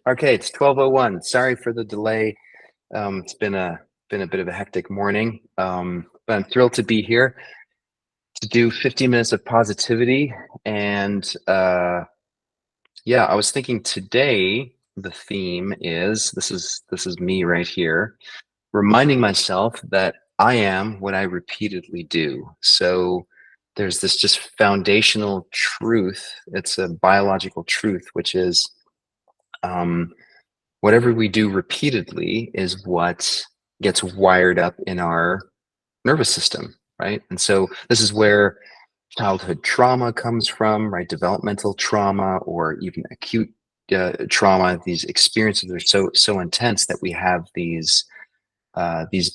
Okay, it's 12:01. Sorry for the delay. It's been a bit of a hectic morning, but I'm thrilled to be here to do 15 minutes of positivity. And yeah, I was thinking today the theme is this is me right here, reminding myself that I am what I repeatedly do. So there's this just foundational truth. It's a biological truth, which is um, whatever we do repeatedly is what gets wired up in our nervous system, right? And so this is where childhood trauma comes from, right? Developmental trauma or even acute trauma. These experiences are so intense that we have these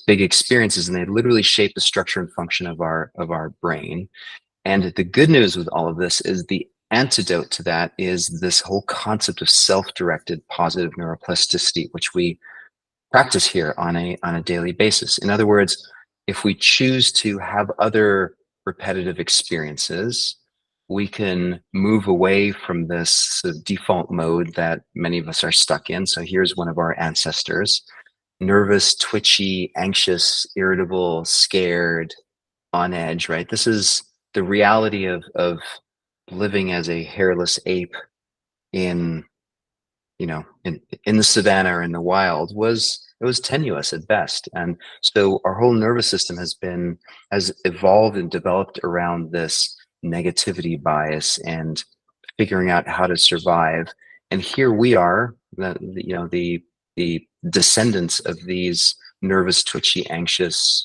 big experiences, and they literally shape the structure and function of our brain. And the good news with all of this is the antidote to that is this whole concept of self-directed positive neuroplasticity, which we practice here on a daily basis. In other words, if we choose to have other repetitive experiences, we can move away from this sort of default mode that many of us are stuck in. So here's one of our ancestors: nervous, twitchy, anxious, irritable, scared, on edge, right? This is the reality of living as a hairless ape in, in the savannah or in the wild. Was tenuous at best. And so our whole nervous system has evolved and developed around this negativity bias and figuring out how to survive. And here we are, the descendants of these nervous, twitchy, anxious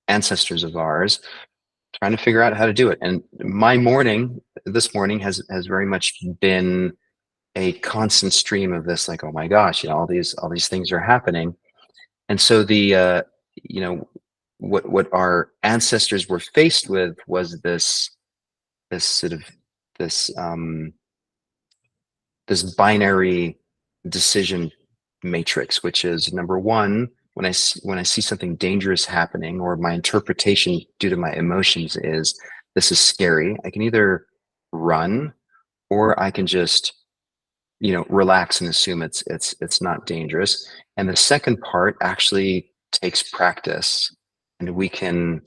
ancestors of ours, trying to figure out how to do it. And my morning, this morning, has very much been a constant stream of this, like, oh my gosh, all these things are happening. And so you know, what our ancestors were faced with was this sort of this this binary decision matrix, which is number one, when I see something dangerous happening, or my interpretation due to my emotions is this is scary, I can either run or I can just relax and assume it's not dangerous. And the second part actually takes practice, and we can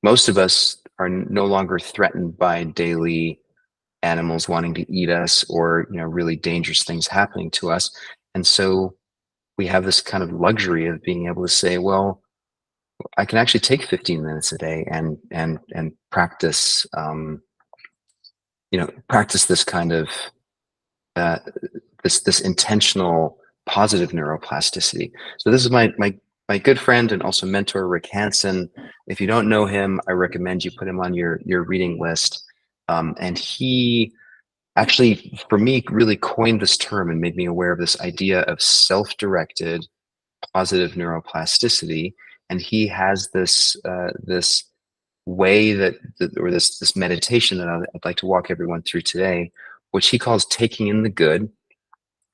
most of us are no longer threatened by daily animals wanting to eat us, or really dangerous things happening to us. And so we have this kind of luxury of being able to say, well, I can actually take 15 minutes a day and practice practice this kind of uh, this intentional positive neuroplasticity. So this is my good friend and also mentor, Rick Hansen. If you don't know him, I recommend you put him on your reading list. And he actually, for me, really coined this term and made me aware of this idea of self-directed positive neuroplasticity. And he has this way or this meditation that I'd like to walk everyone through today, which he calls taking in the good.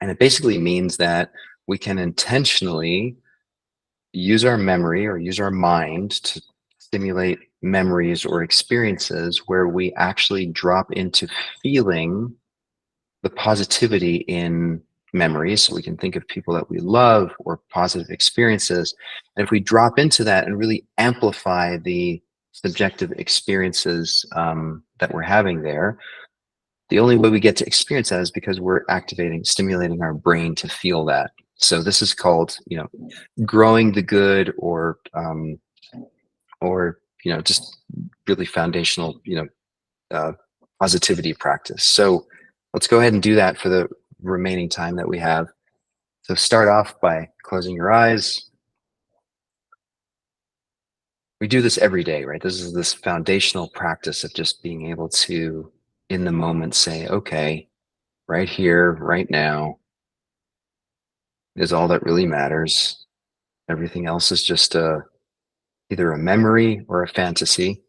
And it basically means that we can intentionally use our memory or use our mind to stimulate memories or experiences where we actually drop into feeling the positivity in memories. So we can think of people that we love or positive experiences. And if we drop into that and really amplify the subjective experiences that we're having there, the only way we get to experience that is because we're stimulating our brain to feel that. So this is called, growing the good, or just really foundational, uh, positivity practice. So let's go ahead and do that for the remaining time that we have. So start off by closing your eyes. We do this every day, right? This is this foundational practice of just being able to, in the moment, say, okay, right here, right now is all that really matters. Everything else is just either a memory or a fantasy.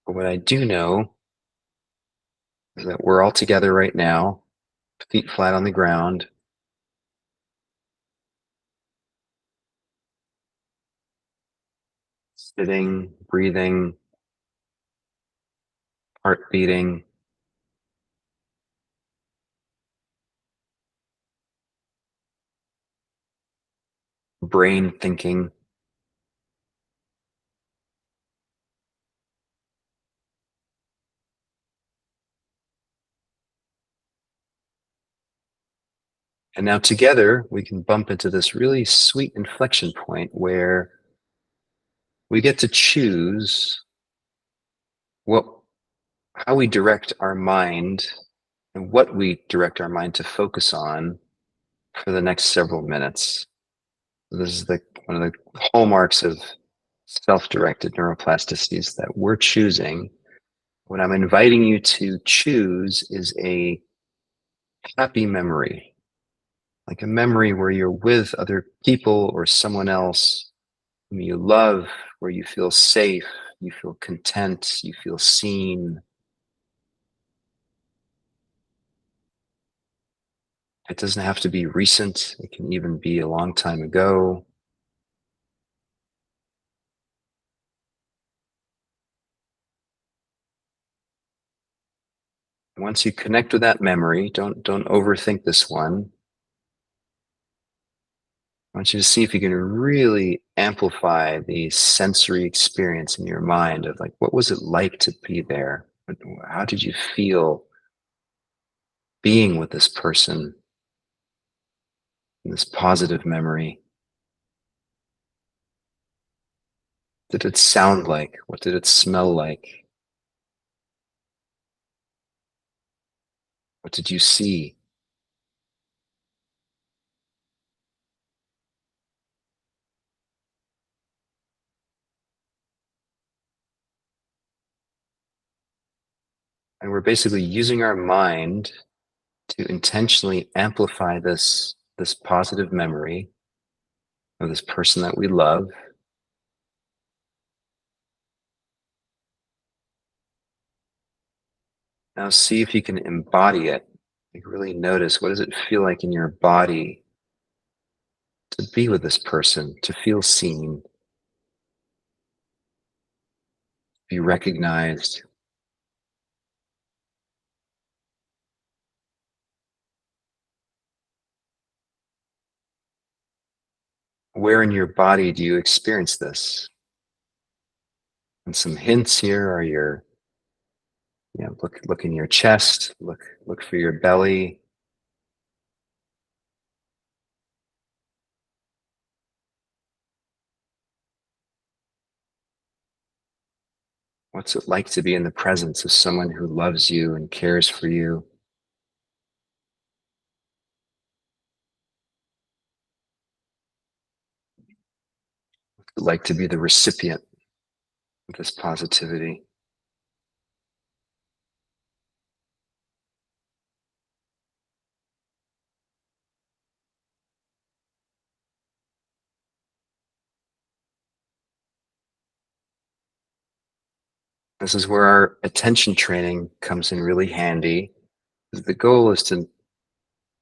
But what I do know is that we're all together right now, feet flat on the ground, sitting, breathing, heart beating, brain thinking. And now together we can bump into this really sweet inflection point where we get to choose what how we direct our mind and what we direct our mind to focus on for the next several minutes. This is one of the hallmarks of self-directed neuroplasticities that we're choosing. What I'm inviting you to choose is a happy memory, like a memory where you're with other people or someone else whom you love, where you feel safe, you feel content, you feel seen. It doesn't have to be recent, it can even be a long time ago. Once you connect with that memory, don't overthink this one. I want you to see if you can really amplify the sensory experience in your mind of like, what was it like to be there? How did you feel being with this person in this positive memory? What did it sound like? What did it smell like? What did you see? And we're basically using our mind to intentionally amplify this positive memory of this person that we love. Now see if you can embody it. Like really notice, what does it feel like in your body to be with this person, to feel seen, be recognized? Where in your body do you experience this? And some hints here are look in your chest, look for your belly. What's it like to be in the presence of someone who loves you and cares for you? What's it like to be the recipient of this positivity? This is where our attention training comes in really handy. The goal is to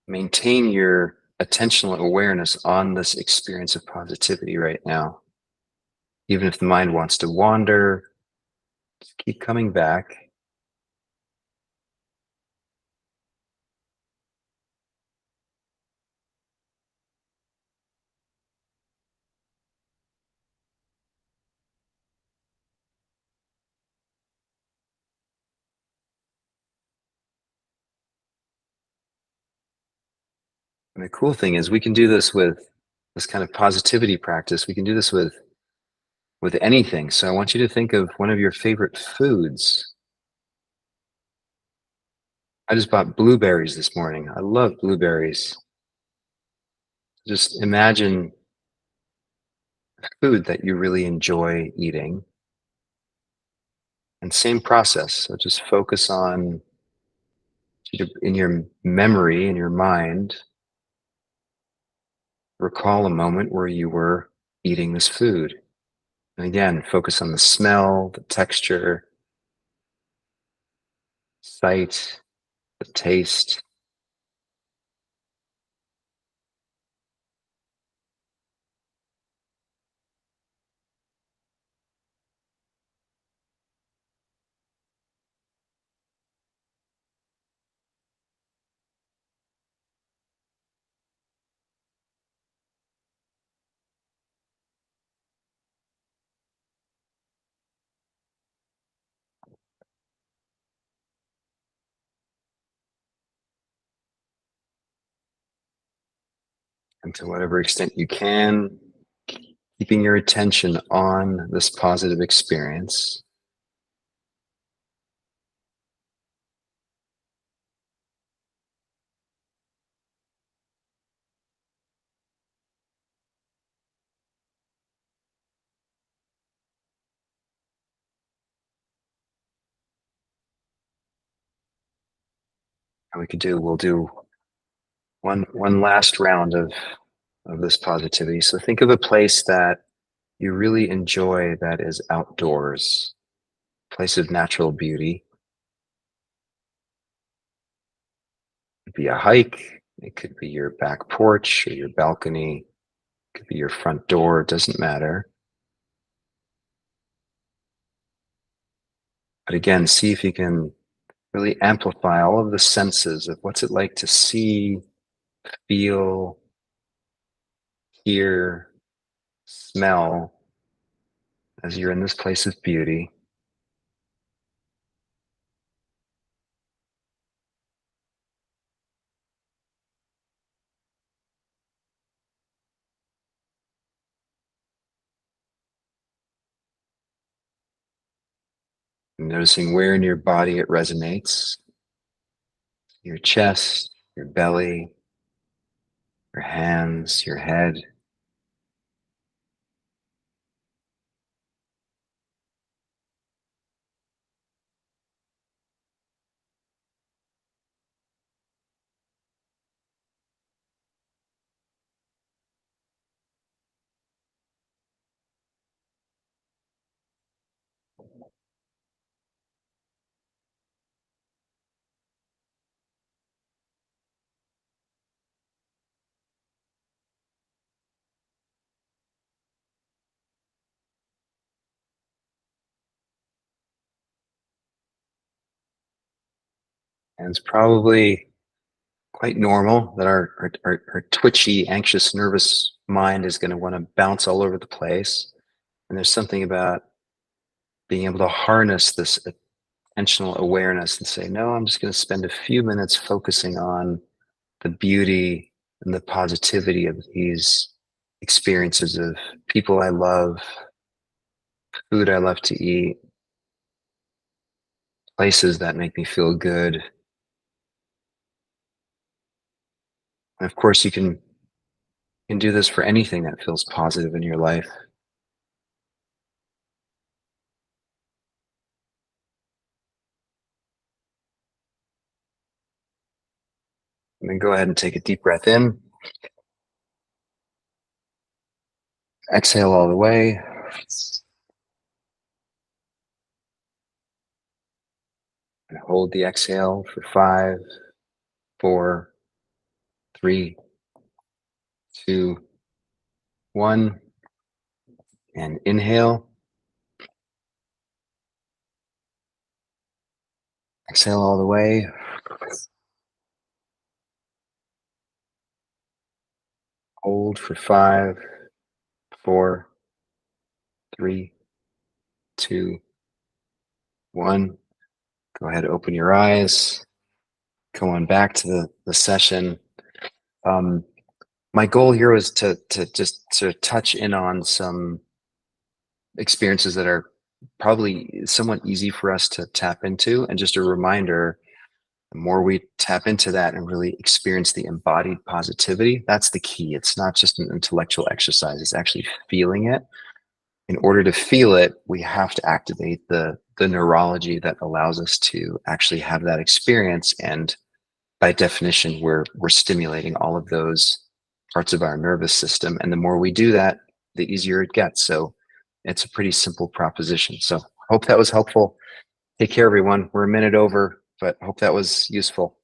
maintain your attentional awareness on this experience of positivity right now. Even if the mind wants to wander, just keep coming back. And the cool thing is we can do this with this kind of positivity practice. We can do this with anything. So I want you to think of one of your favorite foods. I just bought blueberries this morning. I love blueberries. Just imagine food that you really enjoy eating. And same process. So just focus on in your memory, in your mind, recall a moment where you were eating this food. And again, focus on the smell, the texture, sight, the taste. And to whatever extent you can, keeping your attention on this positive experience. And we'll do one last round of this positivity. So think of a place that you really enjoy that is outdoors, place of natural beauty. It could be a hike, it could be your back porch or your balcony, it could be your front door, it doesn't matter. But again, see if you can really amplify all of the senses of what's it like to see, feel, hear, smell as you're in this place of beauty. Noticing where in your body it resonates, your chest, your belly, your hands, your head. And it's probably quite normal that our twitchy, anxious, nervous mind is going to want to bounce all over the place. And there's something about being able to harness this attentional awareness and say, no, I'm just going to spend a few minutes focusing on the beauty and the positivity of these experiences of people I love, food I love to eat, places that make me feel good. And of course, you can do this for anything that feels positive in your life. And then go ahead and take a deep breath in. Exhale all the way. And hold the exhale for 5, 4, 3, 2, 1. And inhale. Exhale all the way. Hold for 5, 4, 3, 2, 1. Go ahead, open your eyes. Go on back to the session. Um, my goal here was to just sort of touch in on some experiences that are probably somewhat easy for us to tap into, and just a reminder, the more we tap into that and really experience the embodied positivity, that's the key. It's not just an intellectual exercise, it's actually feeling it. In order to feel it, we have to activate the neurology that allows us to actually have that experience. And by definition, we're stimulating all of those parts of our nervous system. And the more we do that, the easier it gets. So it's a pretty simple proposition. So hope that was helpful. Take care, everyone. We're a minute over, but hope that was useful.